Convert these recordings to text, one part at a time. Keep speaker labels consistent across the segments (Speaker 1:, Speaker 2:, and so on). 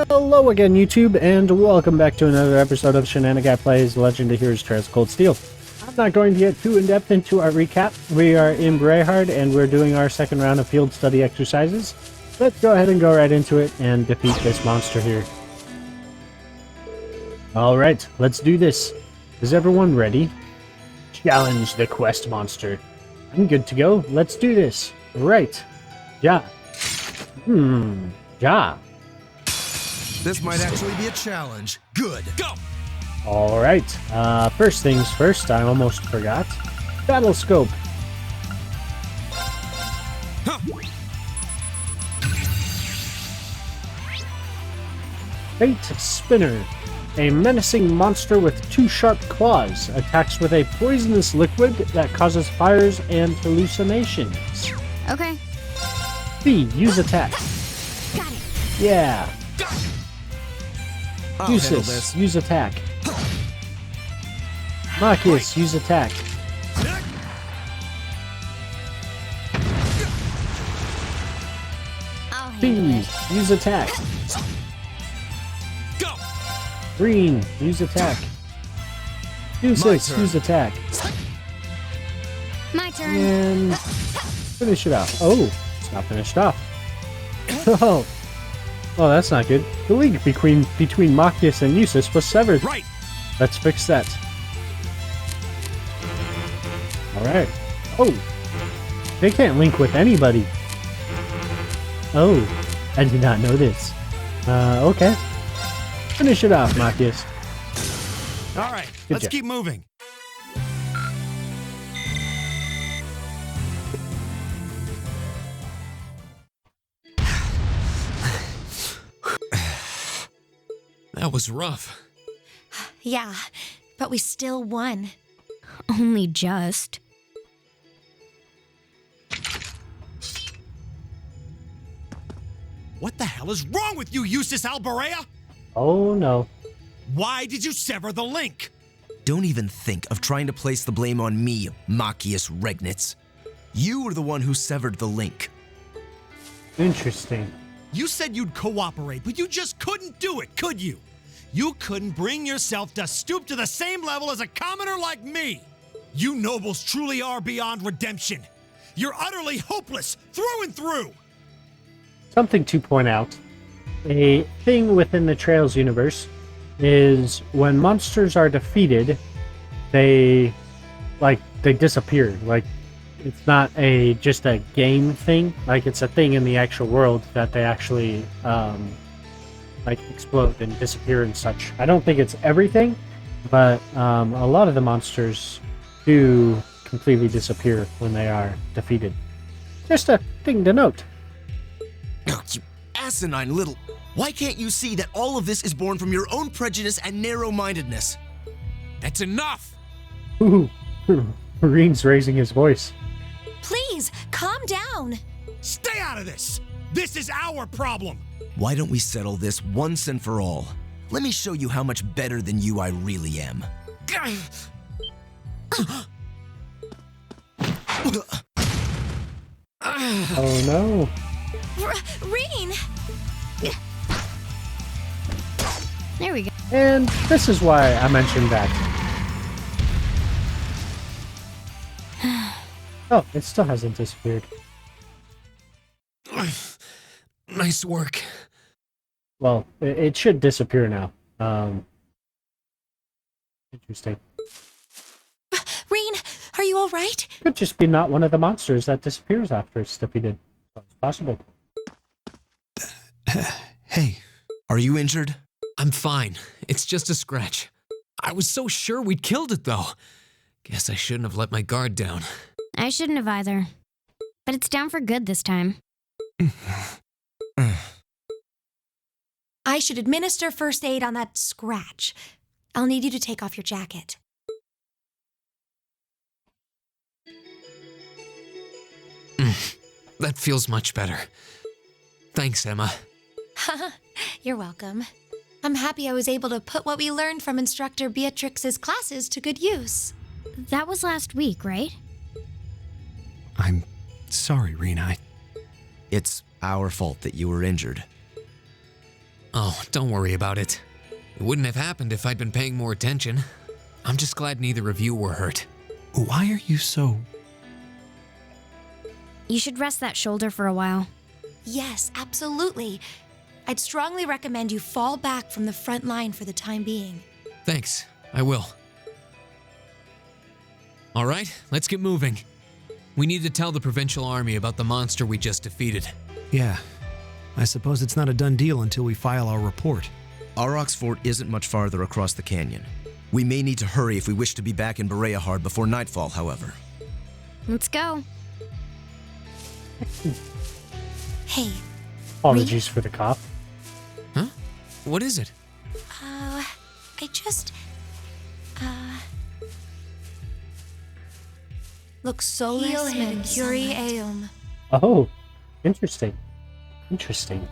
Speaker 1: Hello again, YouTube, and welcome back to another episode of Shenanaguy Plays Legend of Heroes Trails Cold Steel. I'm not going to get too in-depth into our recap. We are in Brayhard, and we're doing our second round of field study exercises. Let's go ahead and go right into it and defeat this monster here. Alright, let's do this. Is everyone ready? Challenge the quest monster. I'm good to go. Let's do this. Right. Ja. Ja.
Speaker 2: This might actually be a challenge. Good. Go!
Speaker 1: Alright. First things first, I almost forgot. Battle scope.
Speaker 2: Huh.
Speaker 1: Fate Spinner. A menacing monster with two sharp claws attacks with a poisonous liquid that causes fires and hallucinations.
Speaker 3: Okay.
Speaker 1: B. Use attack.
Speaker 3: Got it.
Speaker 1: Yeah.
Speaker 2: I'll handle
Speaker 1: Usis.
Speaker 2: this.
Speaker 1: Use attack. Marcus. Use attack.
Speaker 3: I'll handle
Speaker 1: B.
Speaker 3: it.
Speaker 1: Use attack.
Speaker 2: Go!
Speaker 1: Rean. Use attack.
Speaker 2: My
Speaker 1: Usis.
Speaker 2: turn.
Speaker 1: Use attack.
Speaker 3: My turn.
Speaker 1: And finish it off. Oh, it's not finished off. Oh, that's not good. The link between Marcus and Usis was severed.
Speaker 2: Right!
Speaker 1: Let's fix that. Alright. Oh, they can't link with anybody. Oh, I did not know this. Okay. Finish it off, Marcus.
Speaker 2: All right,
Speaker 1: Good
Speaker 2: let's
Speaker 1: job.
Speaker 2: keep moving. That was rough.
Speaker 4: Yeah, but we still won.
Speaker 3: Only just.
Speaker 2: What the hell is wrong with you, Eustace Alberea?
Speaker 1: Oh no.
Speaker 2: Why did you sever the link?
Speaker 5: Don't even think of trying to place the blame on me, Machias Regnitz. You were the one who severed the link.
Speaker 1: Interesting.
Speaker 2: You said you'd cooperate, but you just couldn't do it, could you? You couldn't bring yourself to stoop to the same level as a commoner like me. You nobles truly are beyond redemption. You're utterly hopeless, through and through.
Speaker 1: Something to point out. A thing within the Trails universe is when monsters are defeated, they disappear. Like, it's not just a game thing. Like, it's a thing in the actual world that they actually explode and disappear and such. I don't think it's everything, but a lot of the monsters do completely disappear when they are defeated. Just a thing to note.
Speaker 5: Oh, you asinine little... Why can't you see that all of this is born from your own prejudice and narrow-mindedness?
Speaker 2: That's enough.
Speaker 1: Ooh, Rean's raising his voice.
Speaker 4: Please, calm down.
Speaker 2: Stay out of this. This is our problem.
Speaker 5: Why don't we settle this once and for all? Let me show you how much better than you I really am.
Speaker 1: Oh no.
Speaker 4: Rean!
Speaker 3: There we go.
Speaker 1: And this is why I mentioned that. Oh, it still hasn't disappeared.
Speaker 2: Nice work.
Speaker 1: Well, it should disappear now. Interesting.
Speaker 4: Rean, are you all right?
Speaker 1: Could just be not one of the monsters that disappears after it's defeated. It's possible.
Speaker 2: Hey,
Speaker 5: Are you injured?
Speaker 6: I'm fine. It's just a scratch. I was so sure we'd killed it, though. Guess I shouldn't have let my guard down.
Speaker 3: I shouldn't have either. But it's down for good this time.
Speaker 4: I should administer first aid on that scratch. I'll need you to take off your jacket.
Speaker 6: That feels much better. Thanks, Emma.
Speaker 4: You're welcome. I'm happy I was able to put what we learned from Instructor Beatrix's classes to good use.
Speaker 3: That was last week, right?
Speaker 2: I'm sorry, Rean.
Speaker 5: It's our fault that you were injured.
Speaker 6: Oh, don't worry about it. It wouldn't have happened if I'd been paying more attention. I'm just glad neither of you were hurt.
Speaker 7: Why are you so...
Speaker 3: You should rest that shoulder for a while.
Speaker 4: Yes, absolutely. I'd strongly recommend you fall back from the front line for the time being.
Speaker 6: Thanks, I will. All right, let's get moving. We need to tell the provincial army about the monster we just defeated.
Speaker 7: Yeah, I suppose it's not a done deal until we file our report.
Speaker 5: Aurochs Fort isn't much farther across the canyon. We may need to hurry if we wish to be back in Bereahard before nightfall, however.
Speaker 3: Let's go.
Speaker 4: Hey,
Speaker 1: Apologies for the cough.
Speaker 6: Huh? What is it?
Speaker 4: I just... Look solus mercuri eum.
Speaker 1: Oh, interesting. Interesting.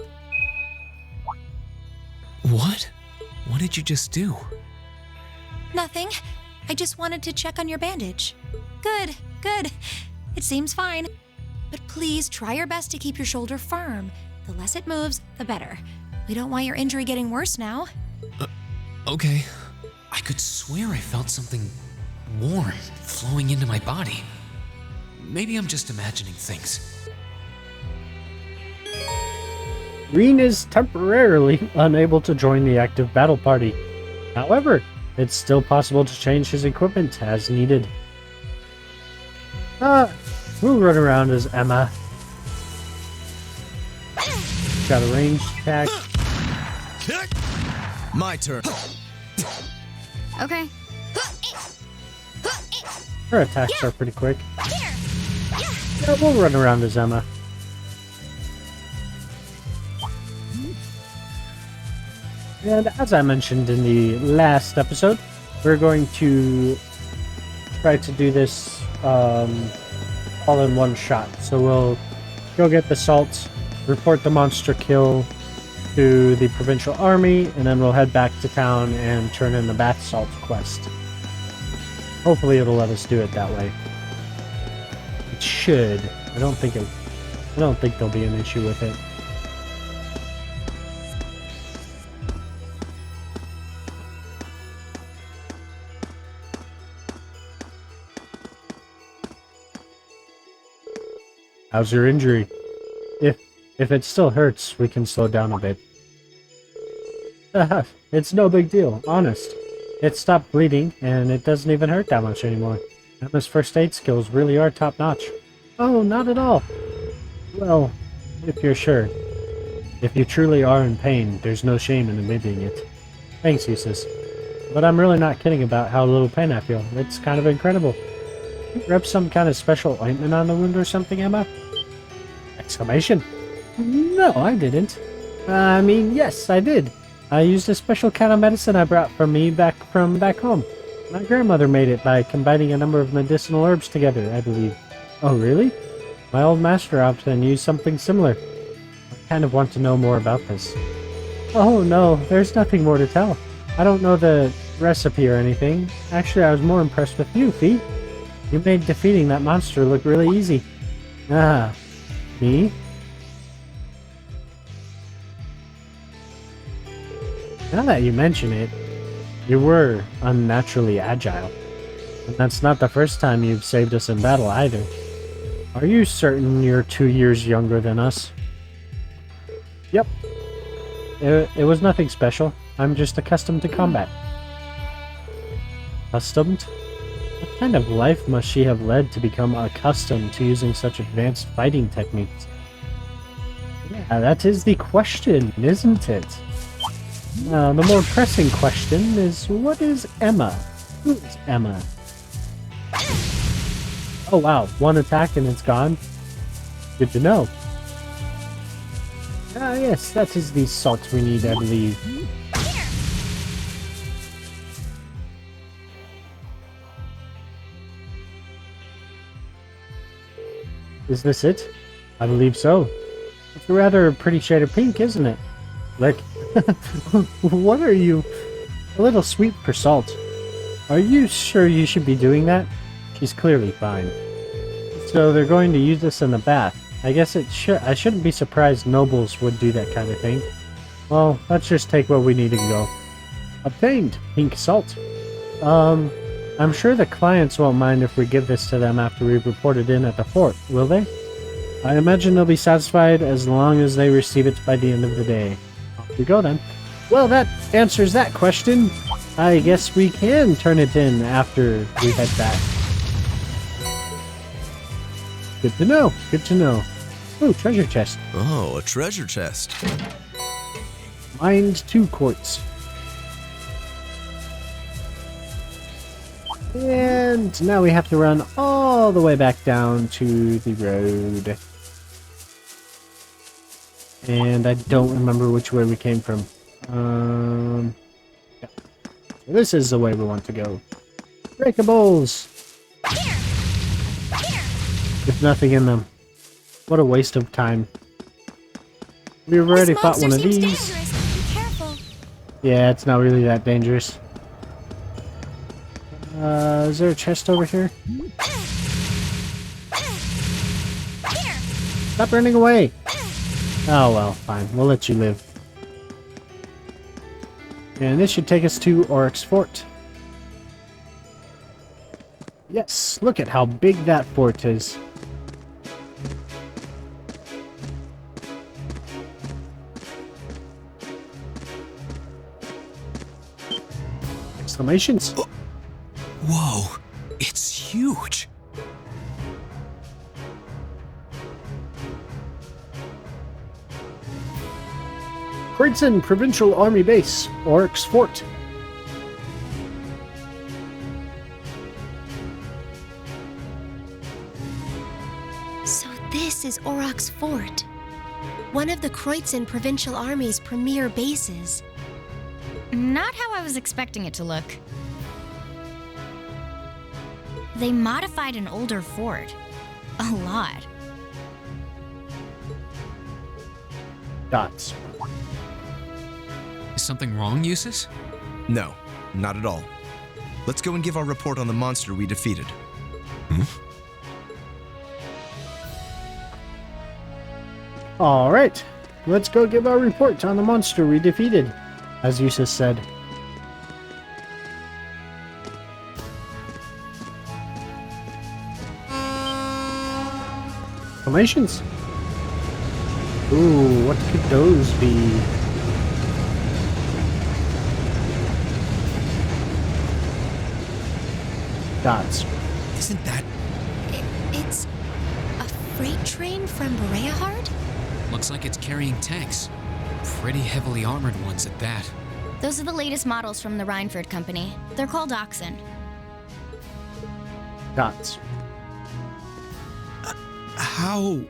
Speaker 6: What? What did you just do?
Speaker 4: Nothing. I just wanted to check on your bandage. Good, good. It seems fine. But please try your best to keep your shoulder firm. The less it moves, the better. We don't want your injury getting worse now.
Speaker 6: Okay. I could swear I felt something warm flowing into my body. Maybe I'm just imagining things.
Speaker 1: Rean is temporarily unable to join the active battle party. However, it's still possible to change his equipment as needed. We'll run around as Emma. Got a ranged attack.
Speaker 5: My turn.
Speaker 3: Okay.
Speaker 1: Her attacks are pretty quick. Yeah, we'll run around as Emma. And as I mentioned in the last episode, we're going to try to do this all in one shot. So we'll go get the salt, report the monster kill to the provincial army, and then we'll head back to town and turn in the bath salt quest. Hopefully it'll let us do it that way. It should. I don't think there'll be an issue with it. How's your injury? If it still hurts, we can slow down a bit. It's no big deal, honest. It stopped bleeding, and it doesn't even hurt that much anymore. Emma's first aid skills really are top-notch. Oh, not at all. Well, if you're sure. If you truly are in pain, there's no shame in admitting it. Thanks, Eustace. But I'm really not kidding about how little pain I feel. It's kind of incredible. You rub some kind of special ointment on the wound or something, Emma? Exclamation. No, I didn't. I mean, yes, I did. I used a special kind of medicine I brought back home. My grandmother made it by combining a number of medicinal herbs together, I believe. Oh, really? My old master often used something similar. I kind of want to know more about this. Oh, no, there's nothing more to tell. I don't know the recipe or anything. Actually, I was more impressed with you, Fee. You made defeating that monster look really easy. Ah, me? Now that you mention it, you were unnaturally agile. And that's not the first time you've saved us in battle either. Are you certain you're 2 years younger than us? Yep. It was nothing special. I'm just accustomed to combat. Accustomed? What kind of life must she have led to become accustomed to using such advanced fighting techniques? Yeah, that is the question, isn't it? The more pressing question is, what is Emma? Who is Emma? Oh wow, one attack and it's gone? Good to know. Ah yes, that is the salt we need, I believe. Is this it? I believe so. It's a rather pretty shade of pink, isn't it? Like, what are you? A little sweet for salt. Are you sure you should be doing that? She's clearly fine. So they're going to use this in the bath. I guess I shouldn't be surprised nobles would do that kind of thing. Well, let's just take what we need and go. Obtained. Pink salt. I'm sure the clients won't mind if we give this to them after we've reported in at the fort, will they? I imagine they'll be satisfied as long as they receive it by the end of the day. Off we go then. Well, that answers that question. I guess we can turn it in after we head back. Good to know. Good to know. Ooh, treasure chest.
Speaker 5: Oh, a treasure chest.
Speaker 1: Mined 2 quartz. And now we have to run all the way back down to the road. And I don't remember which way we came from. Yeah. So this is the way we want to go. Breakables! With nothing in them. What a waste of time. We've already fought one of these.
Speaker 4: Dangerous. Be careful.
Speaker 1: Yeah, it's not really that dangerous. Is there a chest over here? Stop running away! Oh well, fine. We'll let you live. And this should take us to Oryx Fort. Yes, look at how big that fort is. Exclamations!
Speaker 6: Whoa, it's huge.
Speaker 1: Kreutzer Provincial Army Base, Oryx Fort.
Speaker 8: So this is Oryx Fort, one of the Kreutzer Provincial Army's premier bases.
Speaker 3: Not how I was expecting it to look. They modified an older fort. A lot.
Speaker 1: Dots.
Speaker 6: Is something wrong, Eustace?
Speaker 5: No, not at all. Let's go and give our report on the monster we defeated.
Speaker 1: Alright, let's go give our report on the monster we defeated, as Eustace said. Exclamations? Ooh, what could those be? Dots.
Speaker 5: Isn't that...
Speaker 8: It's a freight train from Bereahard?
Speaker 6: Looks like it's carrying tanks. Pretty heavily armored ones at that.
Speaker 3: Those are the latest models from the Reinford Company. They're called Oxen.
Speaker 1: Dots.
Speaker 5: How...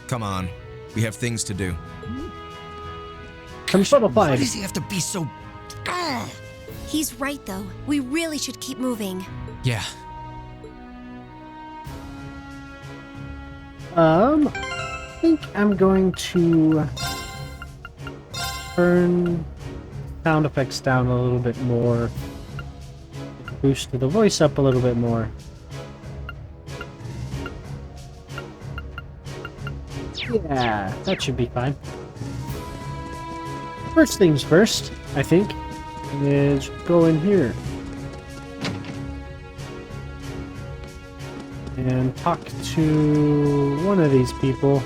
Speaker 5: Come on. We have things to do.
Speaker 1: Some sort of
Speaker 5: Why
Speaker 1: vibe.
Speaker 5: does he have to be so...
Speaker 8: He's right, though. We really should keep moving.
Speaker 6: Yeah.
Speaker 1: I think I'm going to turn sound effects down a little bit more. Boost the voice up a little bit more. Yeah, that should be fine. First things first, I think, is go in here and talk to one of these people.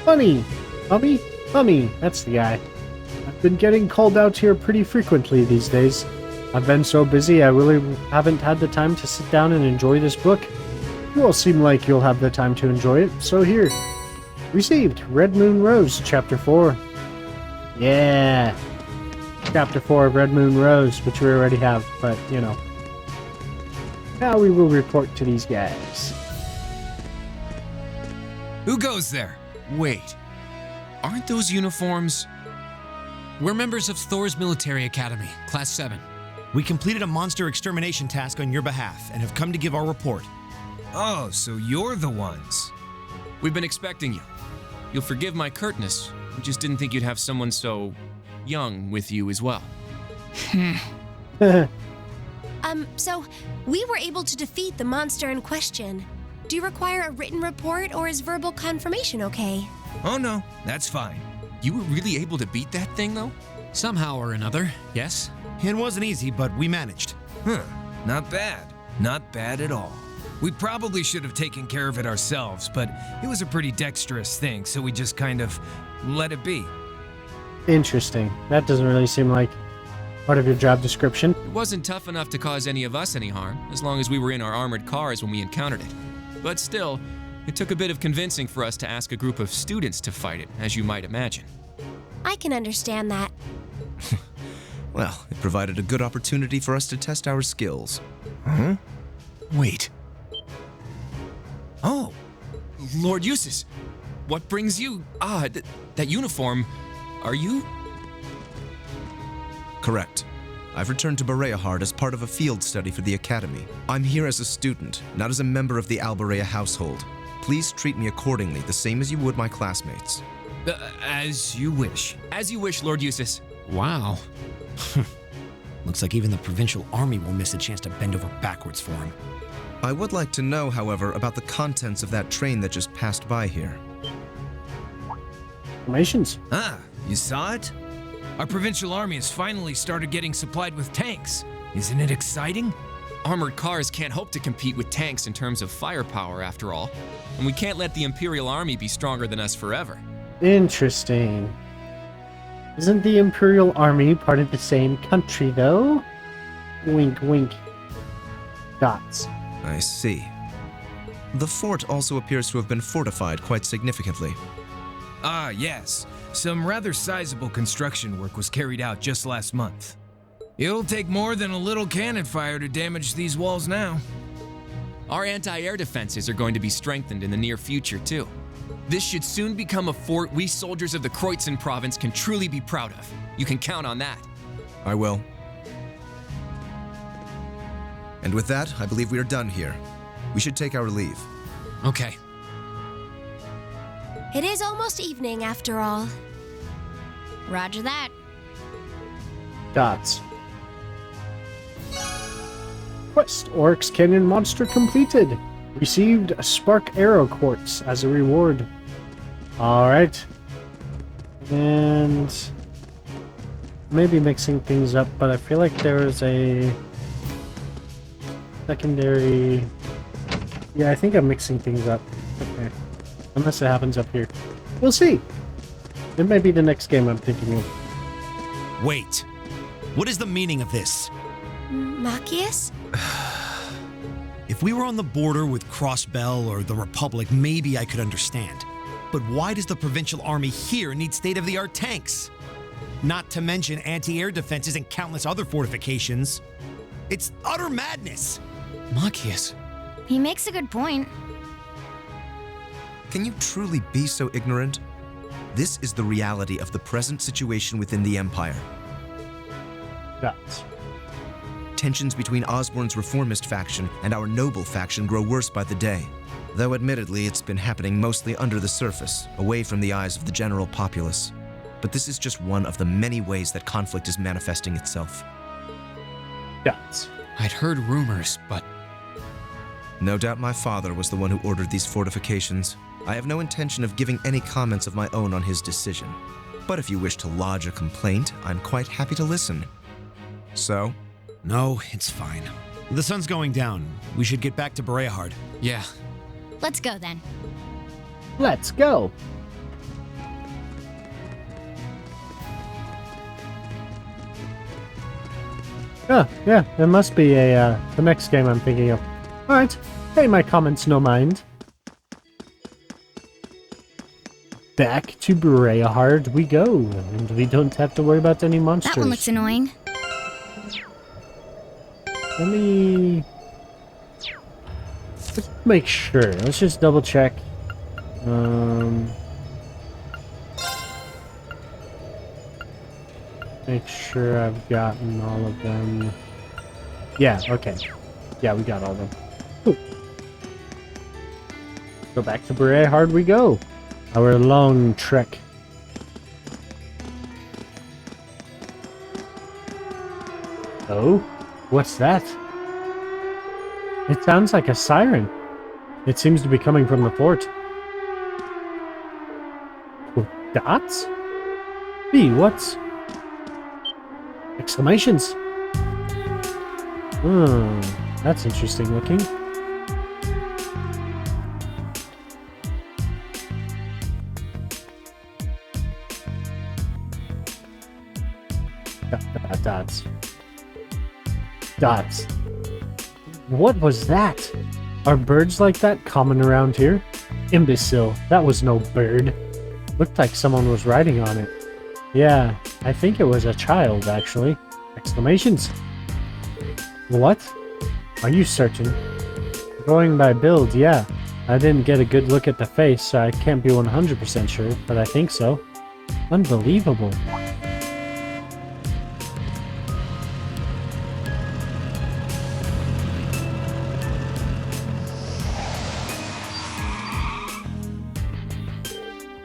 Speaker 1: Funny! Mummy, that's the guy. I've been getting called out here pretty frequently these days. I've been so busy I really haven't had the time to sit down and enjoy this book. You all seem like you'll have the time to enjoy it, so here. Received, Red Moon Rose, Chapter 4. Yeah! Chapter 4 of Red Moon Rose, which we already have, but, you know. Now we will report to these guys.
Speaker 6: Who goes there? Wait. Aren't those uniforms... We're members of Thor's Military Academy, Class 7.
Speaker 2: We completed a monster extermination task on your behalf and have come to give our report.
Speaker 9: Oh, so you're the ones. We've been expecting you. You'll forgive my curtness. We just didn't think you'd have someone so young with you as well.
Speaker 8: So we were able to defeat the monster in question. Do you require a written report or is verbal confirmation okay?
Speaker 9: Oh no, that's fine.
Speaker 6: You were really able to beat that thing, though? Somehow or another, yes?
Speaker 7: It wasn't easy, but we managed.
Speaker 10: Huh, not bad. Not bad at all. We probably should have taken care of it ourselves, but it was a pretty dexterous thing, so we just kind of let it be.
Speaker 1: Interesting. That doesn't really seem like part of your job description.
Speaker 9: It wasn't tough enough to cause any of us any harm, as long as we were in our armored cars when we encountered it. But still, it took a bit of convincing for us to ask a group of students to fight it, as you might imagine.
Speaker 8: I can understand that.
Speaker 5: Well, it provided a good opportunity for us to test our skills.
Speaker 10: Huh?
Speaker 7: Wait.
Speaker 9: Oh, Lord Eustace, what brings you? That uniform. Are you?
Speaker 5: Correct. I've returned to Bereahard as part of a field study for the Academy. I'm here as a student, not as a member of the Alberea household. Please treat me accordingly, the same as you would my classmates.
Speaker 10: As you wish.
Speaker 9: As you wish, Lord Eustace.
Speaker 6: Wow.
Speaker 7: Looks like even the provincial army will miss a chance to bend over backwards for him.
Speaker 5: I would like to know, however, about the contents of that train that just passed by here.
Speaker 1: Formations.
Speaker 10: Ah, you saw it? Our provincial army has finally started getting supplied with tanks. Isn't it exciting?
Speaker 9: Armored cars can't hope to compete with tanks in terms of firepower, after all. And we can't let the Imperial Army be stronger than us forever.
Speaker 1: Interesting. Isn't the Imperial Army part of the same country, though? Wink, wink. Dots.
Speaker 5: I see. The fort also appears to have been fortified quite significantly.
Speaker 10: Ah, yes. Some rather sizable construction work was carried out just last month. It'll take more than a little cannon fire to damage these walls now.
Speaker 9: Our anti-air defenses are going to be strengthened in the near future, too. This should soon become a fort we soldiers of the Kreutzen province can truly be proud of. You can count on that.
Speaker 5: I will. And with that, I believe we are done here. We should take our leave.
Speaker 6: Okay.
Speaker 8: It is almost evening after all.
Speaker 3: Roger that.
Speaker 1: Dots. Quest Oryx Canyon Monster completed. Received a Spark Arrow Quartz as a reward. Alright. And maybe mixing things up, but I feel like there is a secondary... Yeah, I think I'm mixing things up. Okay. Unless it happens up here. We'll see. It may be the next game I'm thinking of.
Speaker 7: Wait. What is the meaning of this?
Speaker 8: Machias?
Speaker 7: If we were on the border with Crossbell or the Republic, maybe I could understand. But why does the provincial army here need state-of-the-art tanks? Not to mention anti-air defenses and countless other fortifications. It's utter madness!
Speaker 6: Machias.
Speaker 3: He makes a good point.
Speaker 5: Can you truly be so ignorant? This is the reality of the present situation within the Empire.
Speaker 1: Dots.
Speaker 5: Tensions between Osborne's reformist faction and our noble faction grow worse by the day. Though admittedly, it's been happening mostly under the surface, away from the eyes of the general populace. But this is just one of the many ways that conflict is manifesting itself.
Speaker 1: Dots.
Speaker 6: I'd heard rumors, but
Speaker 5: No doubt my father was the one who ordered these fortifications. I have no intention of giving any comments of my own on his decision. But if you wish to lodge a complaint, I'm quite happy to listen. So?
Speaker 7: No, it's fine. The sun's going down. We should get back to Bereahard.
Speaker 6: yeah.
Speaker 3: Let's go then.
Speaker 1: Let's go. Oh, yeah, it must be the next game I'm thinking of. Alright, pay my comments no mind. Back to Bereahard we go, and we don't have to worry about any monsters.
Speaker 3: That one looks annoying.
Speaker 1: Let me... Let's make sure. Let's just double check. Make sure I've gotten all of them. Yeah, okay. Yeah, we got all of them. Cool. Go back to Bereahard we go. Our long trek. Oh? What's that? It sounds like a siren. It seems to be coming from the fort. Dots? B, what's... Exclamations? Hmm, that's interesting looking. Dots. Dots. What was that? Are birds like that common around here? Imbecile, that was no bird. Looked like someone was riding on it. Yeah, I think it was a child, actually. Exclamations. What? Are you certain? Going by build, yeah. I didn't get a good look at the face, so I can't be 100% sure, but I think so. Unbelievable.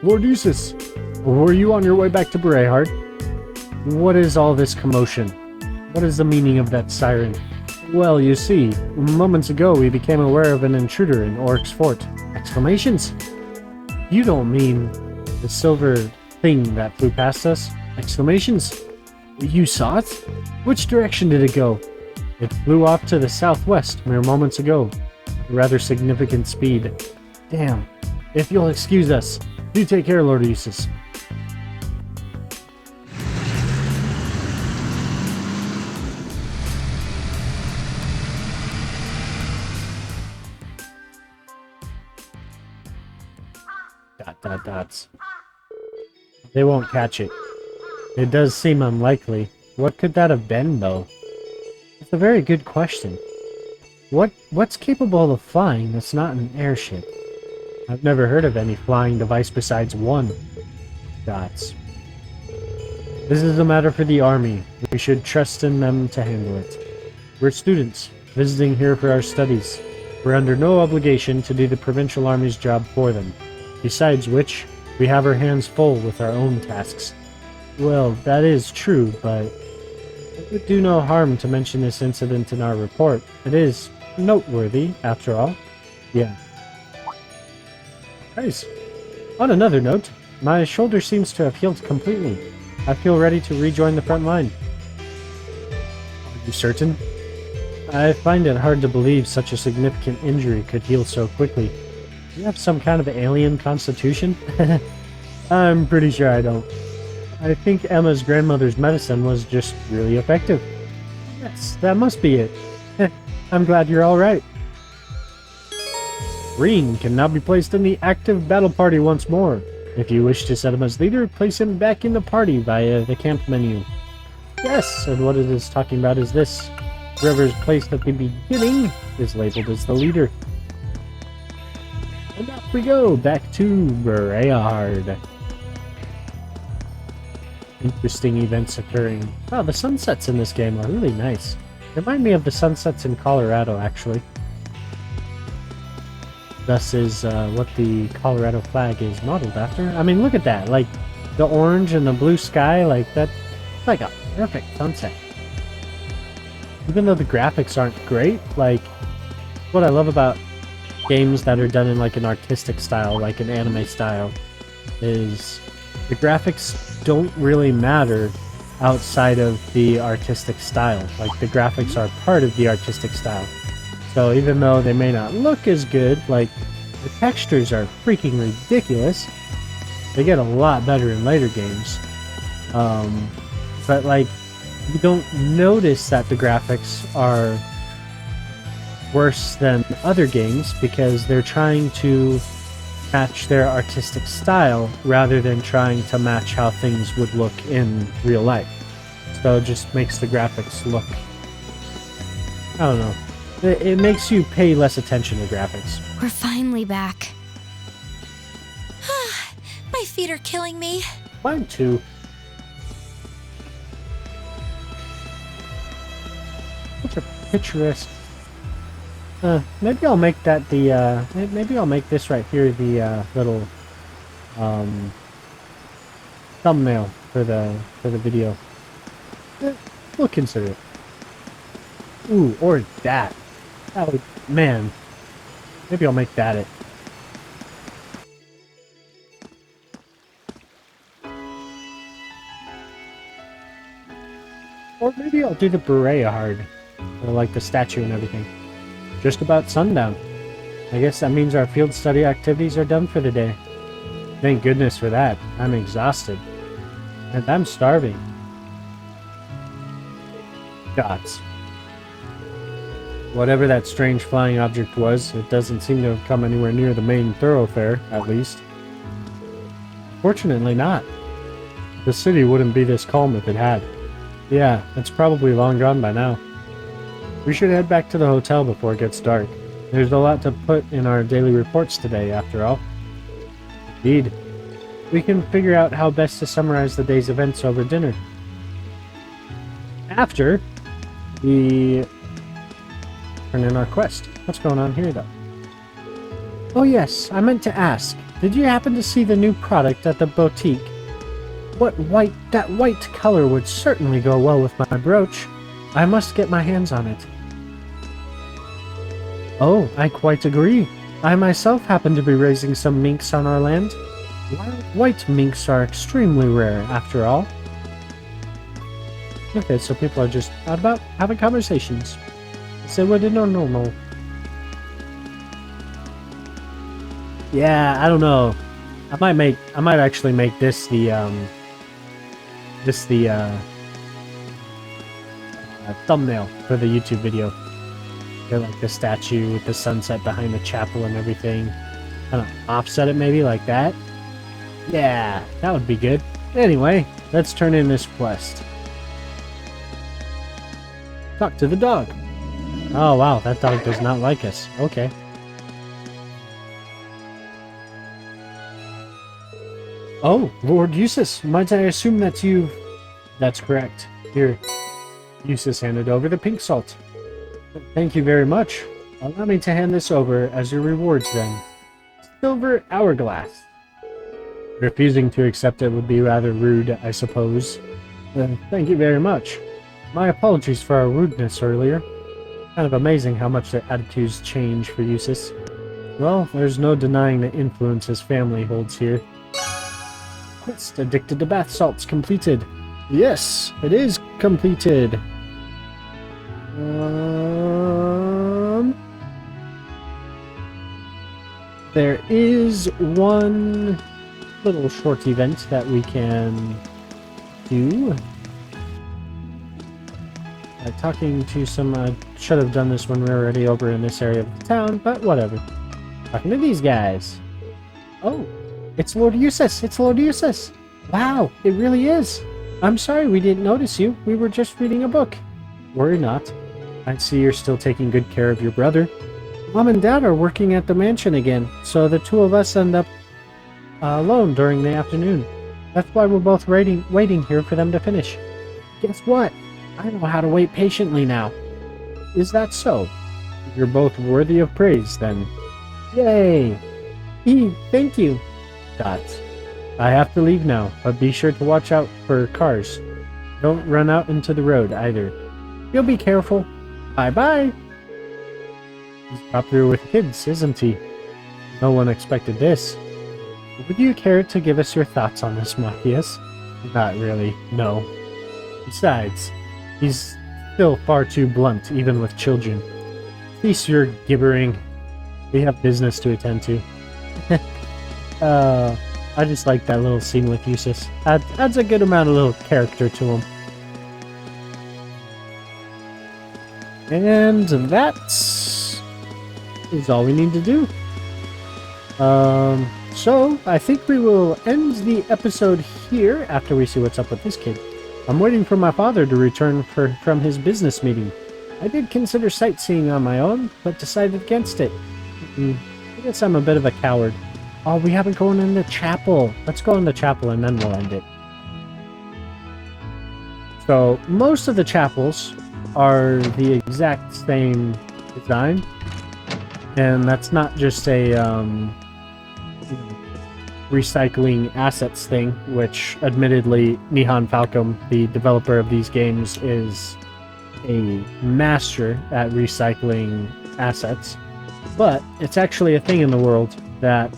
Speaker 1: Lord Eustace, were you on your way back to Berehard? What is all this commotion? What is the meaning of that siren? Well, you see, moments ago we became aware of an intruder in Oryx Fort. Exclamations! You don't mean the silver thing that flew past us? Exclamations! You saw it? Which direction did it go? It flew off to the southwest mere moments ago. At a rather significant speed. Damn. If you'll excuse us, do take care, Lord Eustace. Dots. They won't catch it. It does seem unlikely. What could that have been, though? It's a very good question. What's capable of flying that's not an airship? I've never heard of any flying device besides one. Dots. This is a matter for the army. We should trust in them to handle it. We're students, visiting here for our studies. We're under no obligation to do the provincial army's job for them. Besides which, we have our hands full with our own tasks. Well, that is true, but it would do no harm to mention this incident in our report. It is noteworthy, after all. Yeah. Nice. On another note, my shoulder seems to have healed completely. I feel ready to rejoin the front line. Are you certain? I find it hard to believe such a significant injury could heal so quickly. Do you have some kind of alien constitution? I'm pretty sure I don't. I think Emma's grandmother's medicine was just really effective. Yes, that must be it. I'm glad you're alright. Rean can now be placed in the active battle party once more. If you wish to set him as leader, place him back in the party via the camp menu. Yes, and what it is talking about is this. Whoever is placed at the beginning is labeled as the leader. And off we go, back to Berehard. Interesting events occurring. Wow, the sunsets in this game are really nice. Remind me of the sunsets in Colorado, actually. Thus is what the Colorado flag is modeled after. I mean, look at that. Like, the orange and the blue sky, like, that's like a perfect sunset. Even though the graphics aren't great, like, what I love about games that are done in, like, an artistic style, like an anime style, is the graphics don't really matter outside of the artistic style. Like, the graphics are part of the artistic style. So even though they may not look as good, like, the textures are freaking ridiculous. They get a lot better in later games. But, like, you don't notice that the graphics are worse than other games because they're trying to match their artistic style rather than trying to match how things would look in real life. So it just makes the graphics look, I don't know. It makes you pay less attention to graphics.
Speaker 3: We're finally back.
Speaker 4: My feet are killing me.
Speaker 1: Mine too. Such a picturesque. Maybe I'll make that the. Maybe I'll make this right here the little thumbnail for the video. We'll consider it. Ooh, or that. That would, man. Maybe I'll make that it. Or maybe I'll do the Berea-hard. Or like the statue and everything. Just about sundown. I guess that means our field study activities are done for the day. Thank goodness for that. I'm exhausted. And I'm starving. Gods. Whatever that strange flying object was, it doesn't seem to have come anywhere near the main thoroughfare, at least. Fortunately not. The city wouldn't be this calm if it had. Yeah, it's probably long gone by now. We should head back to the hotel before it gets dark. There's a lot to put in our daily reports today, after all. Indeed. We can figure out how best to summarize the day's events over dinner. After we turn in our quest. What's going on here, though? Oh yes, I meant to ask. Did you happen to see the new product at the boutique? That white color would certainly go well with my brooch. I must get my hands on it. Oh, I quite agree. I myself happen to be raising some minks on our land. Wild white minks are extremely rare, after all. Okay, so people are just out about having conversations. So what did normal? Yeah, I don't know. I might actually make this the thumbnail for the YouTube video. Get like the statue with the sunset behind the chapel and everything. Kind of offset it maybe like that. Yeah, that would be good. Anyway, let's turn in this quest. Talk to the dog. Oh wow, that dog does not like us. Okay. Oh, Lord Eustace, might I assume that you've... That's correct. Here. Eustace handed over the pink salt. Thank you very much. Allow me to hand this over as your rewards then. Silver hourglass. Refusing to accept it would be rather rude, I suppose. Thank you very much. My apologies for our rudeness earlier. Kind of amazing how much their attitudes change for Eustace. Well, there's no denying the influence his family holds here. Quest addicted to bath salts completed. Yes, it is completed. There is one little short event that we can do. Talking to some, should have done this when we were already over in this area of the town, but whatever. Talking to these guys. Oh, it's Lord Eustace! It's Lord Eustace! Wow, it really is! I'm sorry we didn't notice you. We were just reading a book. Worry not. I see you're still taking good care of your brother. Mom and Dad are working at the mansion again, so the two of us end up alone during the afternoon. That's why we're both waiting here for them to finish. Guess what? I know how to wait patiently now. Is that so? You're both worthy of praise, then. Yay! Thank you. Dots. I have to leave now, but be sure to watch out for cars. Don't run out into the road, either. You'll be careful. Bye-bye. He's popular with kids, isn't he? No one expected this. Would you care to give us your thoughts on this, Matthias? Not really, no. Besides, he's still far too blunt, even with children. Cease your gibbering. We have business to attend to. I just like that little scene with Eustace. Adds a good amount of little character to him. And that is all we need to do. So I think we will end the episode here after we see what's up with this kid. I'm waiting for my father to return from his business meeting. I did consider sightseeing on my own, but decided against it. I guess I'm a bit of a coward. Oh, we haven't gone in the chapel. Let's go in the chapel and then we'll end it. So, most of the chapels are the exact same design. And that's not just a recycling assets thing, which admittedly Nihon Falcom, the developer of these games, is a master at recycling assets. But it's actually a thing in the world that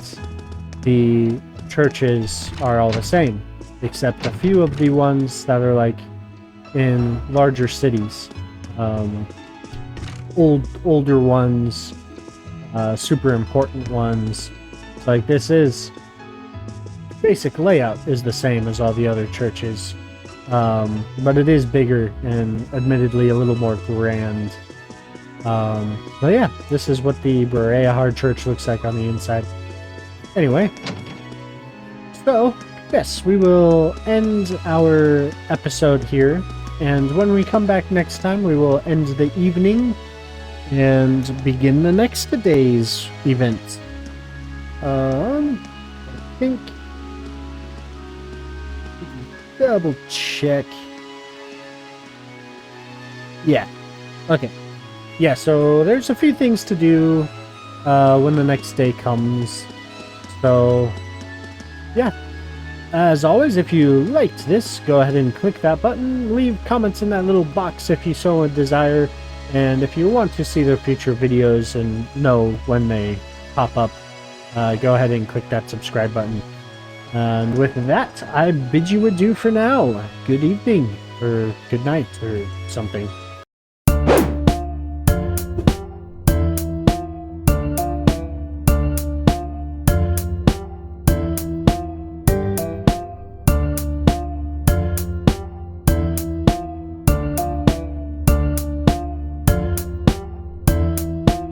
Speaker 1: the churches are all the same, except a few of the ones that are like in larger cities. Older ones, super important ones. It's like this is basic layout is the same as all the other churches, but it is bigger and admittedly a little more grand. But yeah, this is what the Breahard Church looks like on the inside. Anyway, so yes, we will end our episode here, and when we come back next time, we will end the evening and begin the next day's event. I think double check. Yeah. Okay. Yeah, so there's a few things to do when the next day comes. So, yeah. As always, if you liked this, go ahead and click that button. Leave comments in that little box if you so desire. And if you want to see the future videos and know when they pop up, go ahead and click that subscribe button. And with that, I bid you adieu for now. Good evening, or good night, or something.